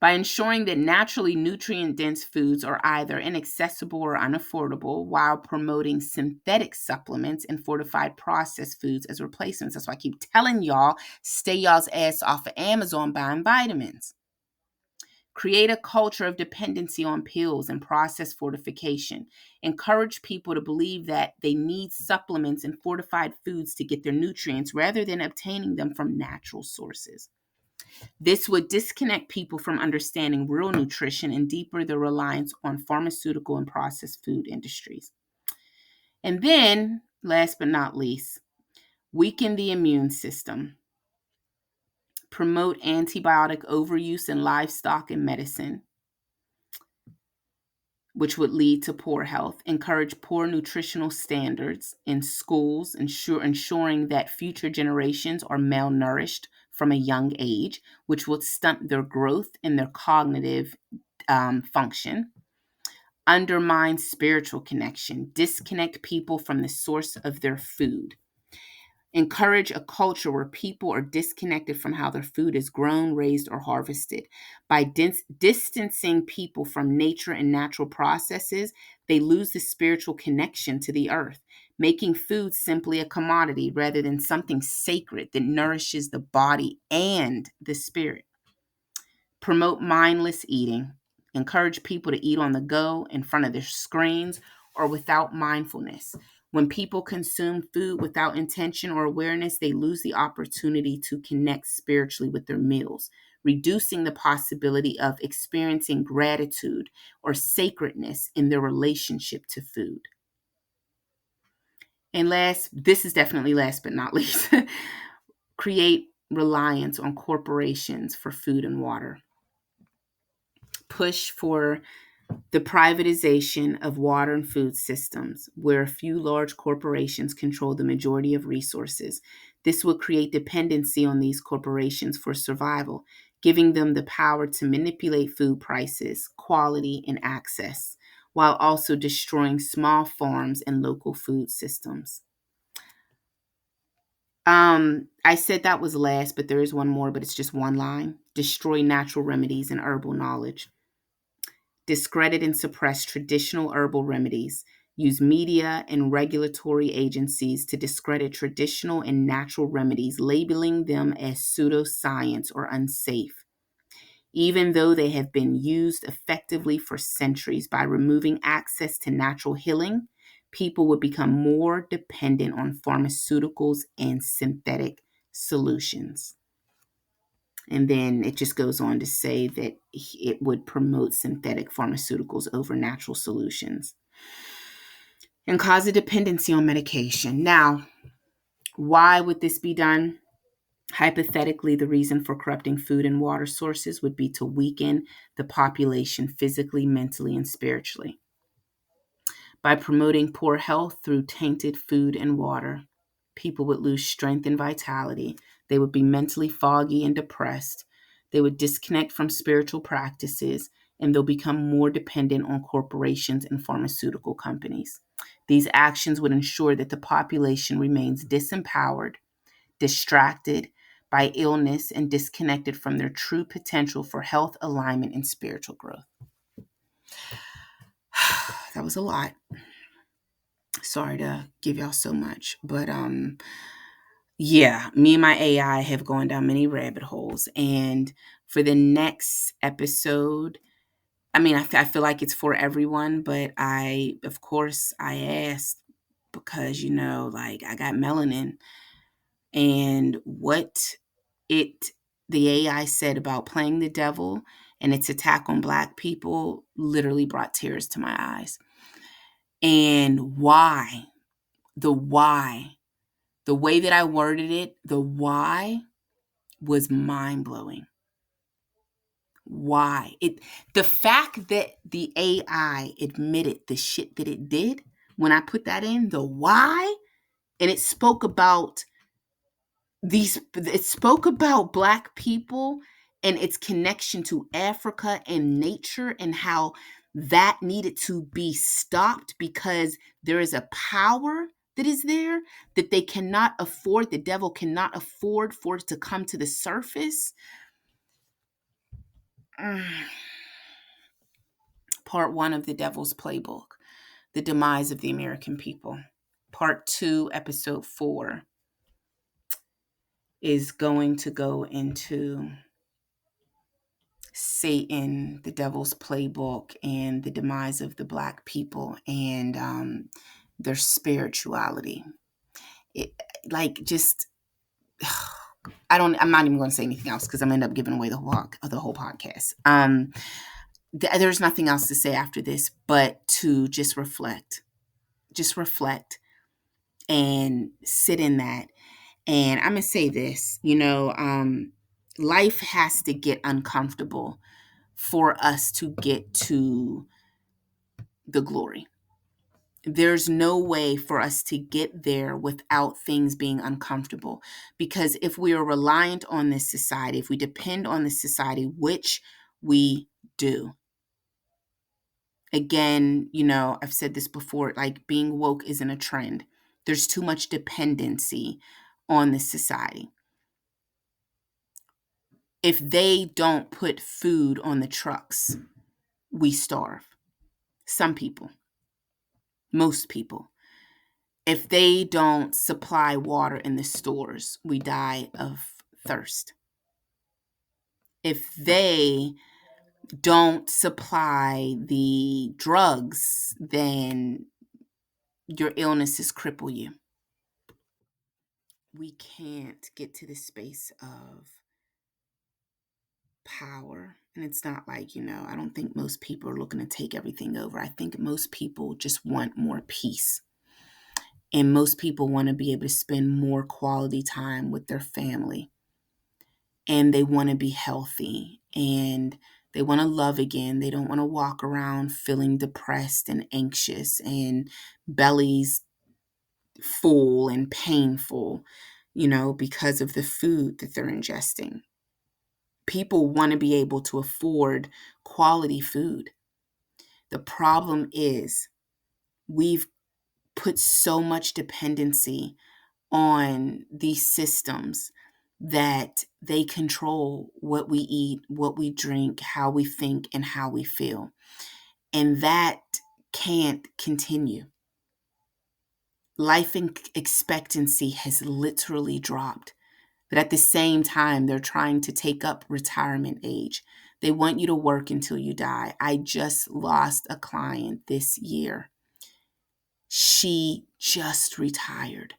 By ensuring that naturally nutrient dense foods are either inaccessible or unaffordable while promoting synthetic supplements and fortified processed foods as replacements. That's why I keep telling y'all, stay y'all's ass off of Amazon buying vitamins. Create a culture of dependency on pills and processed fortification. Encourage people to believe that they need supplements and fortified foods to get their nutrients rather than obtaining them from natural sources. This would disconnect people from understanding real nutrition and deepen their reliance on pharmaceutical and processed food industries. And then, last but not least, weaken the immune system. Promote antibiotic overuse in livestock and medicine, which would lead to poor health. Encourage poor nutritional standards in schools, ensuring that future generations are malnourished from a young age, which will stunt their growth and their cognitive function. Undermine spiritual connection. Disconnect people from the source of their food. Encourage a culture where people are disconnected from how their food is grown, raised, or harvested. By distancing people from nature and natural processes, they lose the spiritual connection to the earth, making food simply a commodity rather than something sacred that nourishes the body and the spirit. Promote mindless eating. Encourage people to eat on the go, in front of their screens, or without mindfulness. When people consume food without intention or awareness, they lose the opportunity to connect spiritually with their meals, reducing the possibility of experiencing gratitude or sacredness in their relationship to food. And last, this is definitely last but not least, create reliance on corporations for food and water. Push for the privatization of water and food systems, where a few large corporations control the majority of resources. This will create dependency on these corporations for survival, giving them the power to manipulate food prices, quality, and access, while also destroying small farms and local food systems. I said that was last, but there is one more, but it's just one line. Destroy natural remedies and herbal knowledge. Discredit and suppress traditional herbal remedies, use media and regulatory agencies to discredit traditional and natural remedies, labeling them as pseudoscience or unsafe, even though they have been used effectively for centuries. By removing access to natural healing, people would become more dependent on pharmaceuticals and synthetic solutions. And then it just goes on to say that it would promote synthetic pharmaceuticals over natural solutions and cause a dependency on medication. Now, why would this be done? Hypothetically, the reason for corrupting food and water sources would be to weaken the population physically, mentally, and spiritually. By promoting poor health through tainted food and water, people would lose strength and vitality. They would be mentally foggy and depressed. They would disconnect from spiritual practices, and they'll become more dependent on corporations and pharmaceutical companies. These actions would ensure that the population remains disempowered, distracted by illness, and disconnected from their true potential for health, alignment, and spiritual growth. That was a lot. Sorry to give y'all so much, but yeah, me and my AI have gone down many rabbit holes. And for the next episode, I mean, I feel like it's for everyone, but of course, I asked because, like, I got melanin. And what it the AI said about playing the devil and its attack on Black people literally brought tears to my eyes. And why, the way that I worded it, the why was mind blowing. Why? The fact that the AI admitted the shit that it did when I put that in, the why, and it spoke about Black people and its connection to Africa and nature, and how that needed to be stopped because there is a power that is there that they cannot afford, the devil cannot afford for it to come to the surface. Part 1 of The Devil's Playbook, The Demise of the American People. Part 2, Episode 4, is going to go into Satan, the devil's playbook, and the demise of the Black people, and their spirituality. It, like, just I'm not even going to say anything else because I'm gonna end up giving away the whole podcast. There's nothing else to say after this, but to just reflect and sit in that. And I'm gonna say this, life has to get uncomfortable for us to get to the glory. There's no way for us to get there without things being uncomfortable. Because if we are reliant on this society, if we depend on this society, which we do, again, I've said this before, like, being woke isn't a trend. There's too much dependency on this society. If they don't put food on the trucks, we starve. Some people, most people. If they don't supply water in the stores, we die of thirst. If they don't supply the drugs, then your illnesses cripple you. We can't get to the space of power. And it's not like, I don't think most people are looking to take everything over. I think most people just want more peace. And most people want to be able to spend more quality time with their family. And they want to be healthy. And they want to love again. They don't want to walk around feeling depressed and anxious and bellies full and painful, because of the food that they're ingesting. People want to be able to afford quality food. The problem is we've put so much dependency on these systems that they control what we eat, what we drink, how we think, and how we feel. And that can't continue. Life expectancy has literally dropped. But at the same time, they're trying to take up retirement age. They want you to work until you die. I just lost a client this year. She just retired.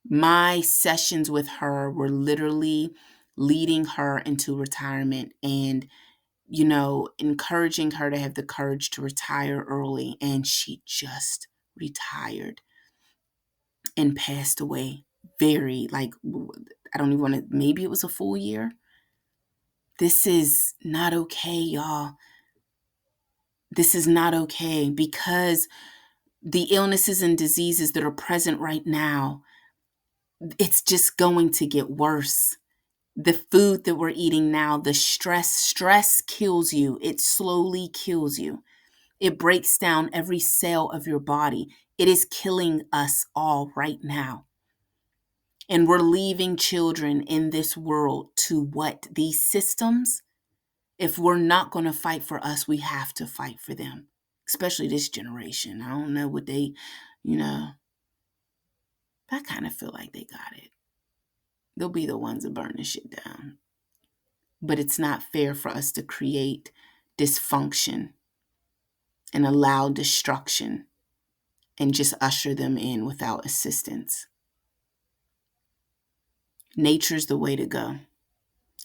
My sessions with her were literally leading her into retirement and, encouraging her to have the courage to retire early. And she just retired and passed away I don't even want to, maybe it was a full year. This is not okay, y'all. This is not okay because the illnesses and diseases that are present right now, it's just going to get worse. The food that we're eating now, the stress kills you. It slowly kills you. It breaks down every cell of your body. It is killing us all right now. And we're leaving children in this world to what? These systems? If we're not going to fight for us, we have to fight for them, especially this generation. I don't know what I kind of feel like they got it. They'll be the ones that burn the shit down. But it's not fair for us to create dysfunction and allow destruction and just usher them in without assistance. Nature's the way to go.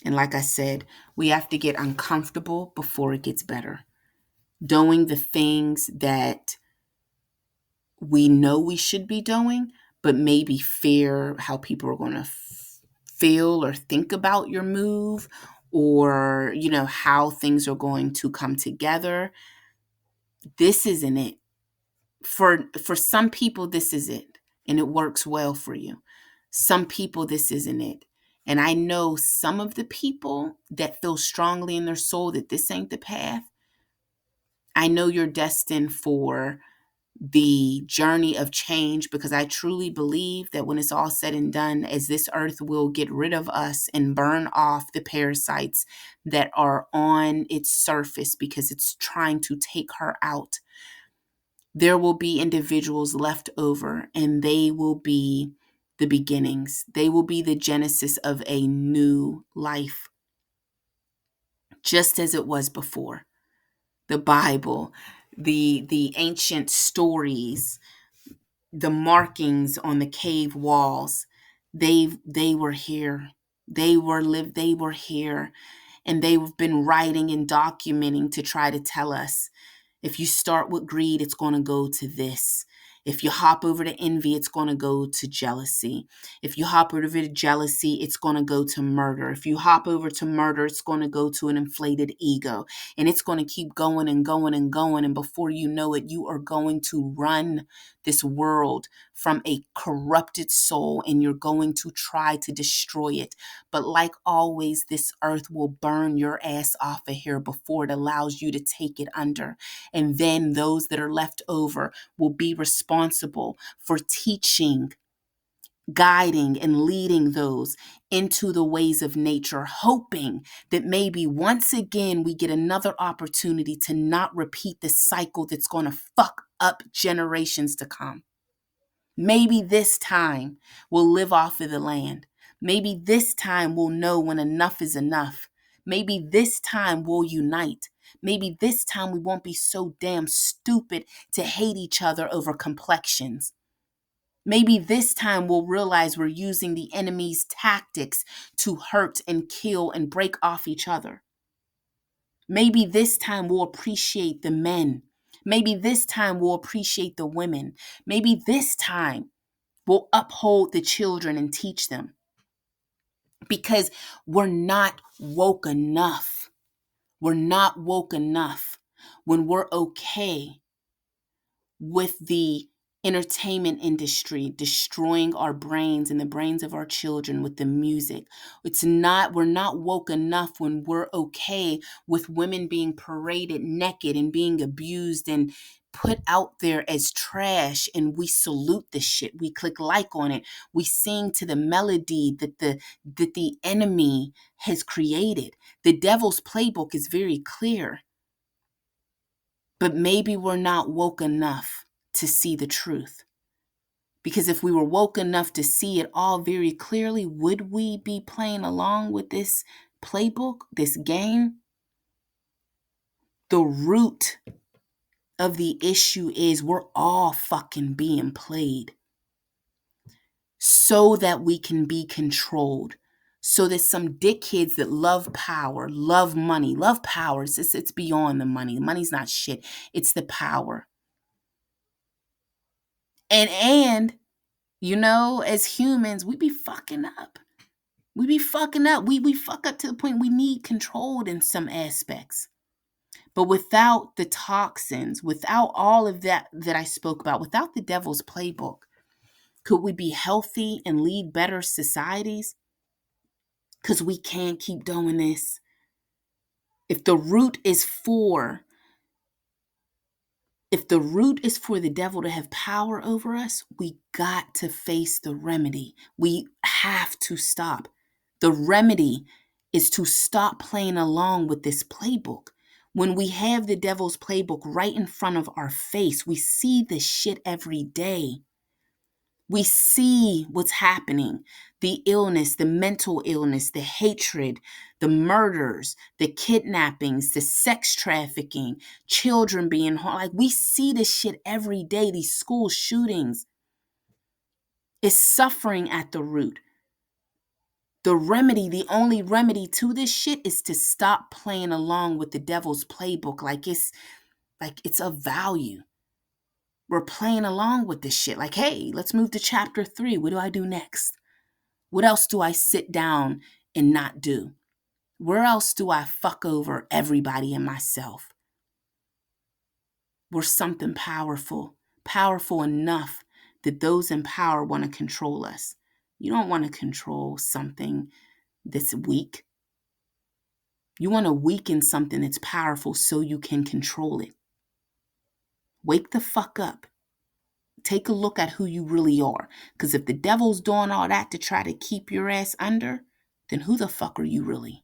And like I said, we have to get uncomfortable before it gets better. Doing the things that we know we should be doing, but maybe fear how people are going to feel or think about your move, or, how things are going to come together. This isn't it. For some people, this is it, and it works well for you. Some people, this isn't it. And I know some of the people that feel strongly in their soul that this ain't the path. I know you're destined for the journey of change, because I truly believe that when it's all said and done, as this earth will get rid of us and burn off the parasites that are on its surface because it's trying to take her out, there will be individuals left over, and they will be the beginnings. They will be the genesis of a new life, just as it was before. The Bible, the ancient stories, the markings on the cave walls, they were here. They were here, and they've been writing and documenting to try to tell us, if you start with greed, it's going to go to this. If you hop over to envy, it's going to go to jealousy. If you hop over to jealousy, it's going to go to murder. If you hop over to murder, it's going to go to an inflated ego. And it's going to keep going and going and going. And before you know it, you are going to run this world from a corrupted soul, and you're going to try to destroy it. But like always, this earth will burn your ass off of here before it allows you to take it under. And then those that are left over will be responsible for teaching, guiding, and leading those into the ways of nature, hoping that maybe once again we get another opportunity to not repeat the cycle that's going to fuck up generations to come. Maybe this time we'll live off of the land. Maybe this time we'll know when enough is enough. Maybe this time we'll unite. Maybe this time we won't be so damn stupid to hate each other over complexions. Maybe this time we'll realize we're using the enemy's tactics to hurt and kill and break off each other. Maybe this time we'll appreciate the men. Maybe this time we'll appreciate the women. Maybe this time we'll uphold the children and teach them. Because we're not woke enough. We're not woke enough when we're okay with the entertainment industry destroying our brains and the brains of our children with the music. We're not woke enough when we're okay with women being paraded naked and being abused and put out there as trash, and we salute the shit. We click like on it. We sing to the melody that the enemy has created. The devil's playbook is very clear. But maybe we're not woke enough to see the truth. Because if we were woke enough to see it all very clearly, would we be playing along with this playbook, this game? The root of the issue is we're all fucking being played so that we can be controlled. So that some dickheads that love power, love money, love power, it's beyond the money. The money's not shit. It's the power. And as humans, we be fucking up. We be fucking up. We fuck up to the point we need controlled in some aspects. But without the toxins, without all of that I spoke about, without the devil's playbook, could we be healthy and lead better societies? Because we can't keep doing this. If the root is for the devil to have power over us, we got to face the remedy. We have to stop. The remedy is to stop playing along with this playbook. When we have the devil's playbook right in front of our face, we see this shit every day. We see what's happening, the illness, the mental illness, the hatred, the murders, the kidnappings, the sex trafficking, children being harmed. Like, we see this shit every day, these school shootings. It's suffering at the root. The only remedy to this shit is to stop playing along with the devil's playbook like it's of value. We're playing along with this shit. Like, hey, let's move to chapter 3. What do I do next? What else do I sit down and not do? Where else do I fuck over everybody and myself? We're something powerful, powerful enough that those in power want to control us. You don't want to control something that's weak. You want to weaken something that's powerful so you can control it. Wake the fuck up. Take a look at who you really are. Because if the devil's doing all that to try to keep your ass under, then who the fuck are you really?